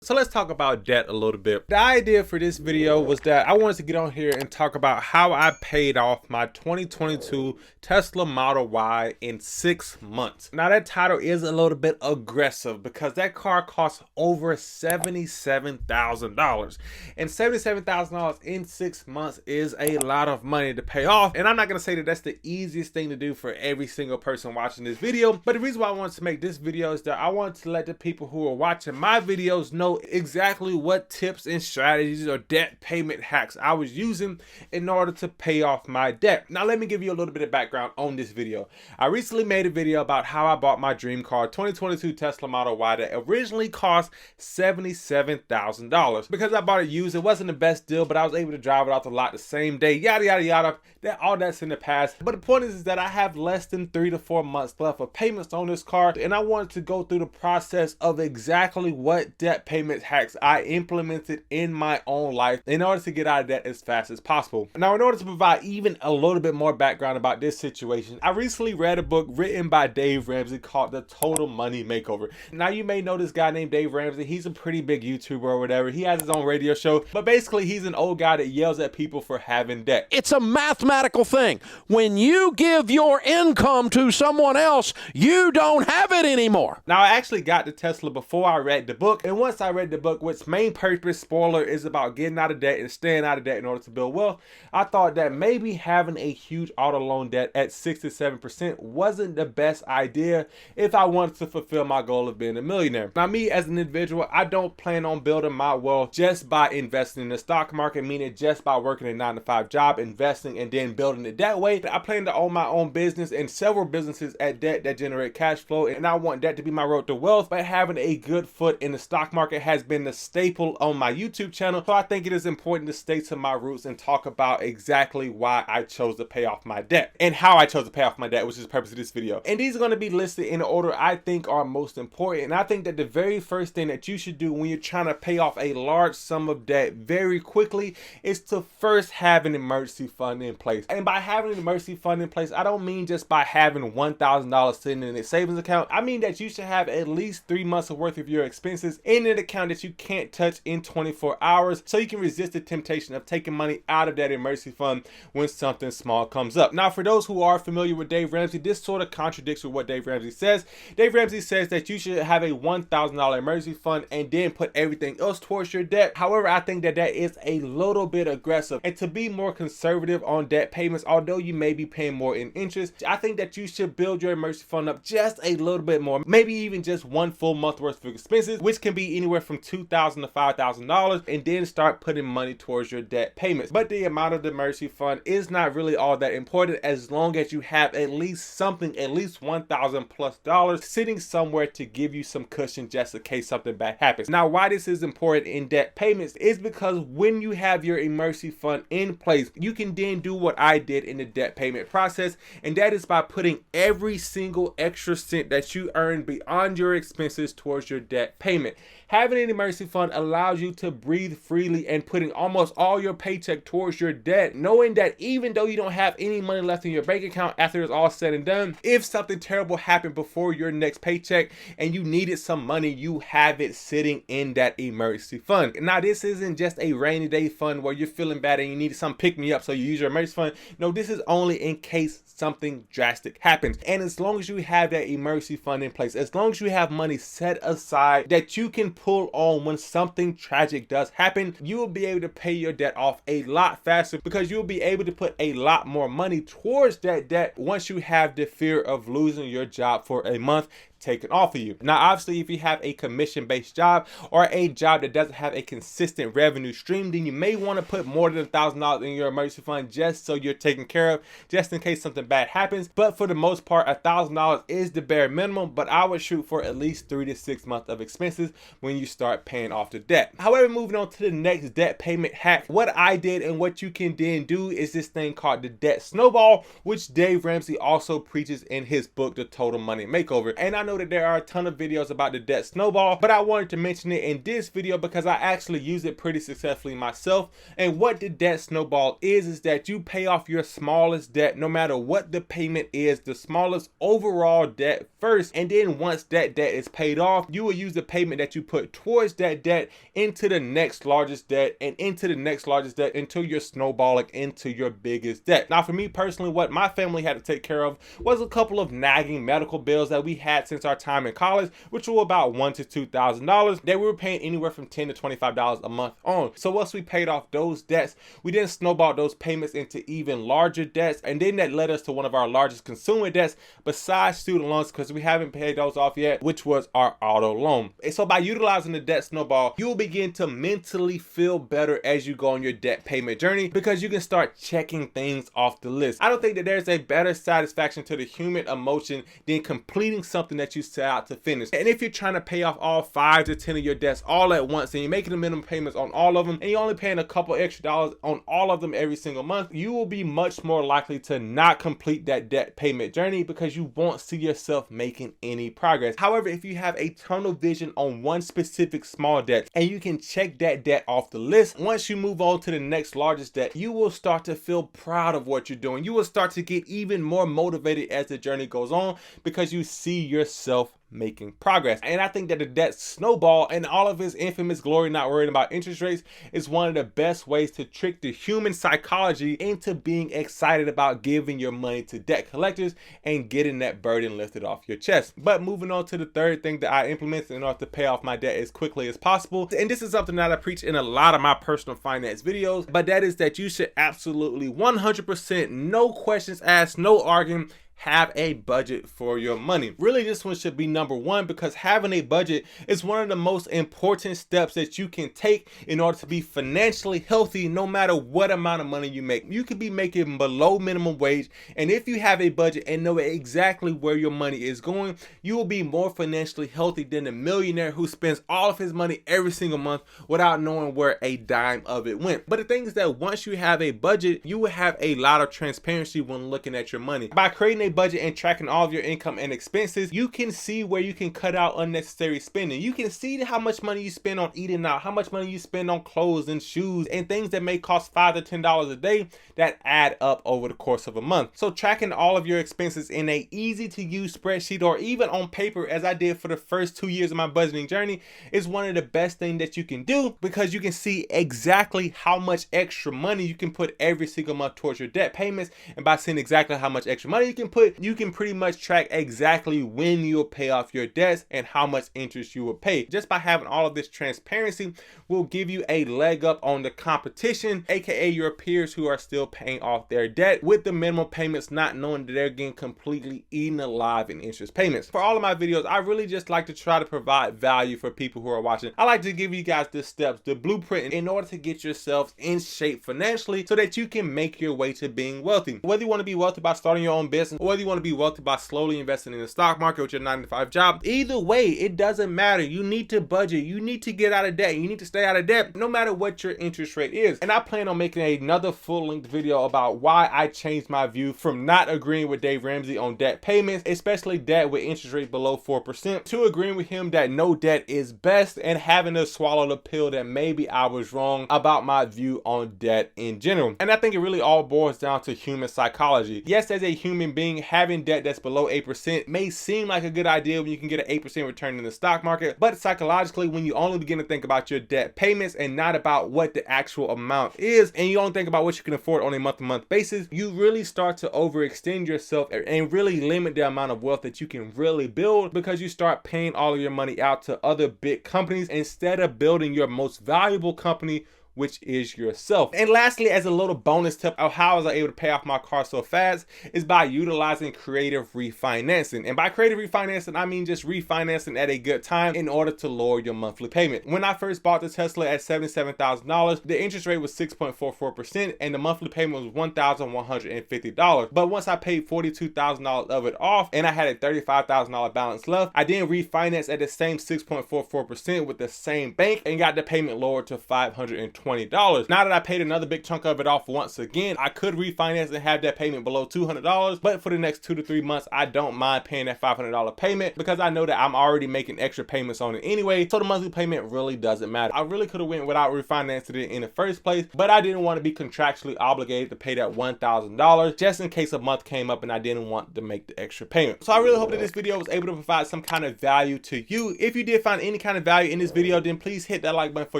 So let's talk about debt a little bit. The idea for this video was that I wanted to get on here and talk about how I paid off my 2022 Tesla Model Y in 6 months. Now that title is a little bit aggressive because that car costs over $77,000, and $77,000 in 6 months is a lot of money to pay off. And I'm not gonna say that that's the easiest thing to do for every single person watching this video, but the reason why I wanted to make this video is that I wanted to let the people who are watching my videos know exactly what tips and strategies or debt payment hacks I was using in order to pay off my debt. Now let me give you a little bit of background on this video. I recently made a video about how I bought my dream car, 2022 Tesla Model Y, that originally cost $77,000. Because I bought it used, it wasn't the best deal, but I was able to drive it off the lot the same day, yada yada yada. All that's in the past. But the point is that I have less than 3 to 4 months left of payments on this car, and I wanted to go through the process of exactly what debt payment hacks I implemented in my own life in order to get out of debt as fast as possible. Now, in order to provide even a little bit more background about this situation, I recently read a book written by Dave Ramsey called The Total Money Makeover. Now, you may know this guy named Dave Ramsey. He's a pretty big YouTuber or whatever. He has his own radio show, but basically he's an old guy that yells at people for having debt. It's a mathematical thing. When you give your income to someone else, you don't have it anymore. Now, I actually got the Tesla before I read the book, and once I read the book, which main purpose, spoiler, is about getting out of debt and staying out of debt in order to build wealth, I thought that maybe having a huge auto loan debt at 67% wasn't the best idea if I wanted to fulfill my goal of being a millionaire. Now, me as an individual, I don't plan on building my wealth just by investing in the stock market, meaning just by working a 9-to-5 job, investing and then building it that way. I plan to own my own business and several businesses at debt that generate cash flow, and I want that to be my road to wealth. But having a good foot in the stock market has been the staple on my YouTube channel, so I think it is important to stay to my roots and talk about exactly why I chose to pay off my debt and how I chose to pay off my debt, which is the purpose of this video. And these are going to be listed in the order I think are most important. And I think that the very first thing that you should do when you're trying to pay off a large sum of debt very quickly is to first have an emergency fund in place. And by having an emergency fund in place, I don't mean just by having $1,000 sitting in a savings account. I mean that you should have at least 3 months of worth of your expenses in an account that you can't touch in 24 hours, so you can resist the temptation of taking money out of that emergency fund when something small comes up. Now, for those who are familiar with Dave Ramsey, this sort of contradicts with what Dave Ramsey says. Dave Ramsey says that you should have a $1,000 emergency fund and then put everything else towards your debt. However, I think that that is a little bit aggressive, and to be more conservative on debt payments, although you may be paying more in interest, I think that you should build your emergency fund up just a little bit more, maybe even just 1 full month worth of expenses, which can be anywhere from $2,000 to $5,000, and then start putting money towards your debt payments. But the amount of the emergency fund is not really all that important as long as you have at least something, at least $1,000+ sitting somewhere to give you some cushion just in case something bad happens. Now, why this is important in debt payments is because when you have your emergency fund in place, you can then do what I did in the debt payment process, and that is by putting every single extra cent that you earn beyond your expenses towards your debt payment. Having an emergency fund allows you to breathe freely and putting almost all your paycheck towards your debt, knowing that even though you don't have any money left in your bank account after it's all said and done, if something terrible happened before your next paycheck and you needed some money, you have it sitting in that emergency fund. Now, this isn't just a rainy day fund where you're feeling bad and you need some pick me up, so you use your emergency fund. No, this is only in case something drastic happens. And as long as you have that emergency fund in place, as long as you have money set aside that you can pull on when something tragic does happen, you will be able to pay your debt off a lot faster because you'll be able to put a lot more money towards that debt once you have the fear of losing your job for a month taken off of you. Now, obviously, if you have a commission-based job or a job that doesn't have a consistent revenue stream, then you may want to put more than $1,000 in your emergency fund just so you're taken care of, just in case something bad happens. But for the most part, $1,000 is the bare minimum, but I would shoot for at least 3 to 6 months of expenses when you start paying off the debt. However, moving on to the next debt payment hack, what I did and what you can then do is this thing called the debt snowball, which Dave Ramsey also preaches in his book, The Total Money Makeover. And I know know that there are a ton of videos about the debt snowball, but I wanted to mention it in this video because I actually use it pretty successfully myself. And what the debt snowball is that you pay off your smallest debt, no matter what the payment is, the smallest overall debt first, and then once that debt is paid off, you will use the payment that you put towards that debt into the next largest debt, and into the next largest debt, until you're snowballing into your biggest debt. Now for me personally, what my family had to take care of was a couple of nagging medical bills that we had since our time in college, which were about $1,000 to $2,000 that we were paying anywhere from $10 to $25 a month on. So once we paid off those debts, we then snowballed those payments into even larger debts, and then that led us to one of our largest consumer debts besides student loans, because we haven't paid those off yet, which was our auto loan. And so by utilizing the debt snowball, you will begin to mentally feel better as you go on your debt payment journey, because you can start checking things off the list. I don't think that there's a better satisfaction to the human emotion than completing something that you set out to finish. And if you're trying to pay off all 5 to 10 of your debts all at once, and you're making the minimum payments on all of them, and you're only paying a couple extra dollars on all of them every single month, you will be much more likely to not complete that debt payment journey, because you won't see yourself making any progress. However, if you have a tunnel vision on one specific small debt and you can check that debt off the list, once you move on to the next largest debt, you will start to feel proud of what you're doing. You will start to get even more motivated as the journey goes on, because you see yourself making progress. And I think that the debt snowball and all of its infamous glory, not worrying about interest rates, is one of the best ways to trick the human psychology into being excited about giving your money to debt collectors and getting that burden lifted off your chest. But moving on to the third thing that I implemented in order to pay off my debt as quickly as possible, and this is something that I preach in a lot of my personal finance videos, but that is that you should absolutely 100%, no questions asked, no arguing, have a budget for your money. Really, this one should be number one, because having a budget is one of the most important steps that you can take in order to be financially healthy, no matter what amount of money you make. You could be making below minimum wage, and if you have a budget and know exactly where your money is going, you will be more financially healthy than the millionaire who spends all of his money every single month without knowing where a dime of it went. But the thing is that once you have a budget, you will have a lot of transparency when looking at your money. By creating a budget and tracking all of your income and expenses, you can see where you can cut out unnecessary spending. You can see how much money you spend on eating out, how much money you spend on clothes and shoes and things that may cost $5 to $10 a day that add up over the course of a month. So tracking all of your expenses in a easy to use spreadsheet, or even on paper, as I did for the first 2 years of my budgeting journey, is one of the best things that you can do, because you can see exactly how much extra money you can put every single month towards your debt payments. And by seeing exactly how much extra money you can put, you can pretty much track exactly when you'll pay off your debts and how much interest you will pay. Just by having all of this transparency will give you a leg up on the competition, aka your peers who are still paying off their debt with the minimum payments, not knowing that they're getting completely eaten alive in interest payments. For all of my videos, I really just like to try to provide value for people who are watching. I like to give you guys the steps, the blueprint, in order to get yourselves in shape financially so that you can make your way to being wealthy. Whether you want to be wealthy by starting your own business, or whether you want to be wealthy by slowly investing in the stock market with your 9-to-5 job, either way, it doesn't matter. You need to budget. You need to get out of debt. You need to stay out of debt, no matter what your interest rate is. And I plan on making another full-length video about why I changed my view from not agreeing with Dave Ramsey on debt payments, especially debt with interest rate below 4%, to agreeing with him that no debt is best, and having to swallow the pill that maybe I was wrong about my view on debt in general. And I think it really all boils down to human psychology. Yes, as a human being, having debt that's below 8% may seem like a good idea when you can get an 8% return in the stock market, but psychologically, when you only begin to think about your debt payments and not about what the actual amount is, and you only think about what you can afford on a month-to-month basis, you really start to overextend yourself and really limit the amount of wealth that you can really build, because you start paying all of your money out to other big companies instead of building your most valuable company, which is yourself. And lastly, as a little bonus tip of how I was able to pay off my car so fast, is by utilizing creative refinancing. And by creative refinancing, I mean just refinancing at a good time in order to lower your monthly payment. When I first bought the Tesla at $77,000, the interest rate was 6.44% and the monthly payment was $1,150. But once I paid $42,000 of it off and I had a $35,000 balance left, I then refinanced at the same 6.44% with the same bank and got the payment lowered to $520. $20. Now that I paid another big chunk of it off once again, I could refinance and have that payment below $200, but for the next 2 to 3 months, I don't mind paying that $500 payment because I know that I'm already making extra payments on it anyway, so the monthly payment really doesn't matter. I really could have went without refinancing it in the first place, but I didn't want to be contractually obligated to pay that $1,000 just in case a month came up and I didn't want to make the extra payment. So I really hope that this video was able to provide some kind of value to you. If you did find any kind of value in this video, then please hit that like button for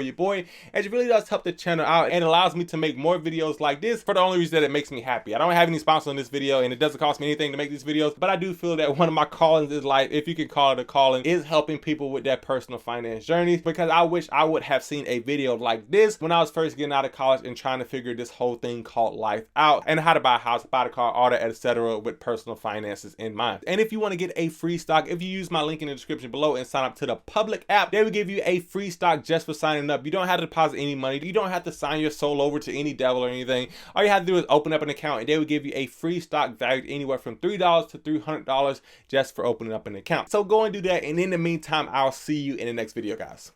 your boy, as it really does help the channel out and allows me to make more videos like this for the only reason that it makes me happy. I don't have any sponsors on this video and it doesn't cost me anything to make these videos, but I do feel that one of my callings in life, if you can call it a calling, is helping people with their personal finance journeys, because I wish I would have seen a video like this when I was first getting out of college and trying to figure this whole thing called life out and how to buy a house, buy a car, all that, etc., with personal finances in mind. And if you want to get a free stock, if you use my link in the description below and sign up to the public app, they will give you a free stock just for signing up. You don't have to deposit any money. You don't have to sign your soul over to any devil or anything. All you have to do is open up an account and they will give you a free stock valued anywhere from $3 to $300 just for opening up an account. So go and do that, and in the meantime, I'll see you in the next video, guys.